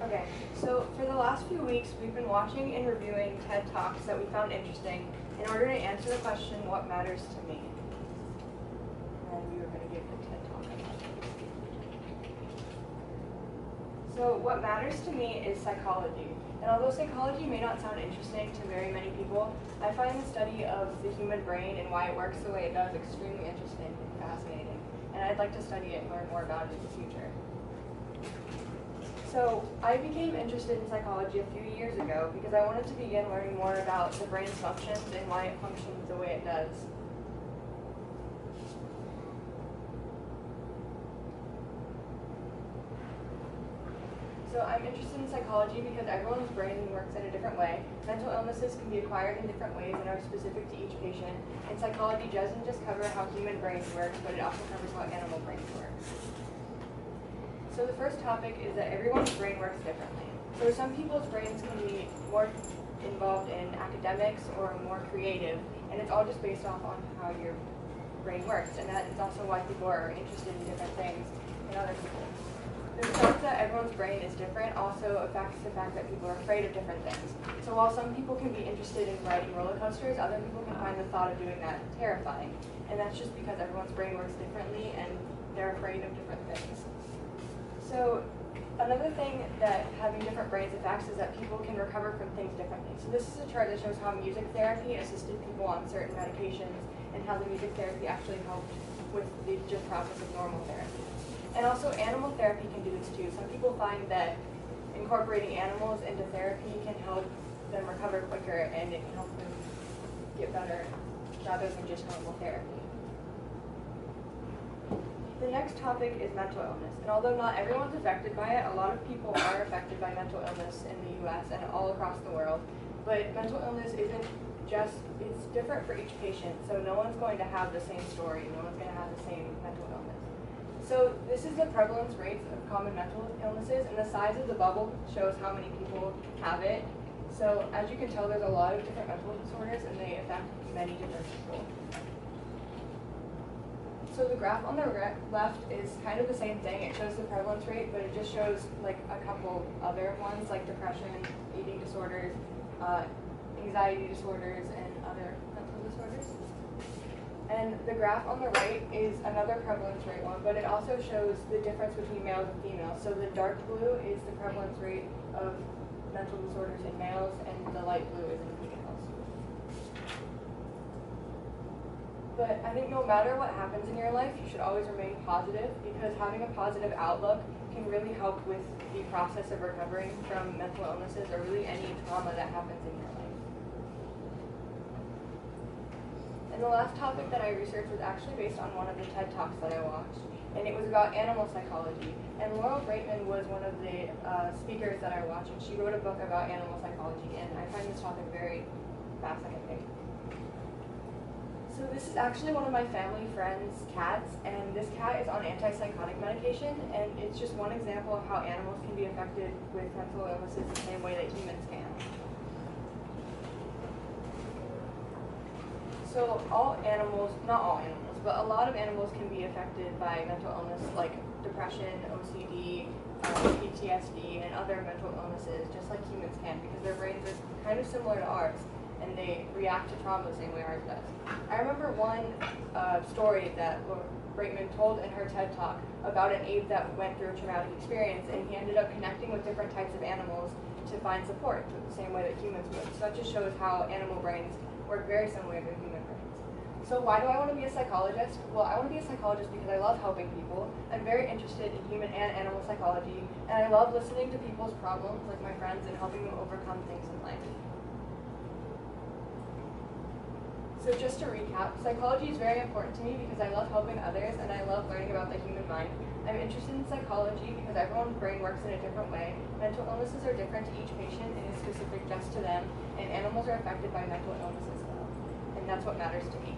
Okay, so for the last few weeks, we've been watching and reviewing TED Talks that we found interesting in order to answer the question, what matters to me? And we were going to give the TED Talk about it. So what matters to me is psychology. And although psychology may not sound interesting to very many people, I find the study of the human brain and why it works the way it does extremely interesting and fascinating. And I'd like to study it and learn more about it in the future. So I became interested in psychology a few years ago because I wanted to begin learning more about the brain's functions and why it functions the way it does. So I'm interested in psychology because everyone's brain works in a different way. Mental illnesses can be acquired in different ways and are specific to each patient. And psychology doesn't just cover how human brains work, but it also covers how animal brains work. So the first topic is that everyone's brain works differently. So some people's brains can be more involved in academics or more creative, and it's all just based off on how your brain works, and that is also why people are interested in different things in other people. The fact that everyone's brain is different also affects the fact that people are afraid of different things. So while some people can be interested in riding roller coasters, other people can find the thought of doing that terrifying. And that's just because everyone's brain works differently and they're afraid of different things. So another thing that having different brains affects is that people can recover from things differently. So this is a chart that shows how music therapy assisted people on certain medications and how the music therapy actually helped with the just process of normal therapy. And also animal therapy can do this too. Some people find that incorporating animals into therapy can help them recover quicker and it can help them get better rather than just normal therapy. The next topic is mental illness. And although not everyone's affected by it, a lot of people are affected by mental illness in the US and all across the world. But mental illness isn't just, it's different for each patient. So no one's going to have the same story. No one's going to have the same mental illness. So this is the prevalence rates of common mental illnesses, and the size of the bubble shows how many people have it. So as you can tell, there's a lot of different mental disorders, and they affect many different people. So the graph on the left is kind of the same thing. It shows the prevalence rate, but it just shows like a couple other ones, like depression, eating disorders, anxiety disorders, and other mental disorders. And the graph on the right is another prevalence rate one, but it also shows the difference between males and females. So the dark blue is the prevalence rate of mental disorders in males, and the light blue is in females. But I think no matter what happens in your life, you should always remain positive, because having a positive outlook can really help with the process of recovering from mental illnesses or really any trauma that happens in your life. And the last topic that I researched was actually based on one of the TED Talks that I watched, and it was about animal psychology. And Laurel Braitman was one of the speakers that I watched, and she wrote a book about animal psychology, and I find this topic very fascinating. So this is actually one of my family friends' cats, and this cat is on antipsychotic medication, and it's just one example of how animals can be affected with mental illnesses the same way that humans can. So all animals, not all animals, but a lot of animals can be affected by mental illness like depression, OCD, PTSD, and other mental illnesses, just like humans can, because their brains are kind of similar to ours, and they react to trauma the same way ours does. I remember one story that Braitman told in her TED Talk about an ape that went through a traumatic experience, and he ended up connecting with different types of animals to find support, the same way that humans would. So that just shows how animal brains work very similar to human brains. So why do I want to be a psychologist? Well, I want to be a psychologist because I love helping people. I'm very interested in human and animal psychology, and I love listening to people's problems, like my friends, and helping them overcome things in life. So just to recap, psychology is very important to me because I love helping others and I love learning about the human mind. I'm interested in psychology because everyone's brain works in a different way. Mental illnesses are different to each patient and is specific just to them, and animals are affected by mental illness as well. And that's what matters to me.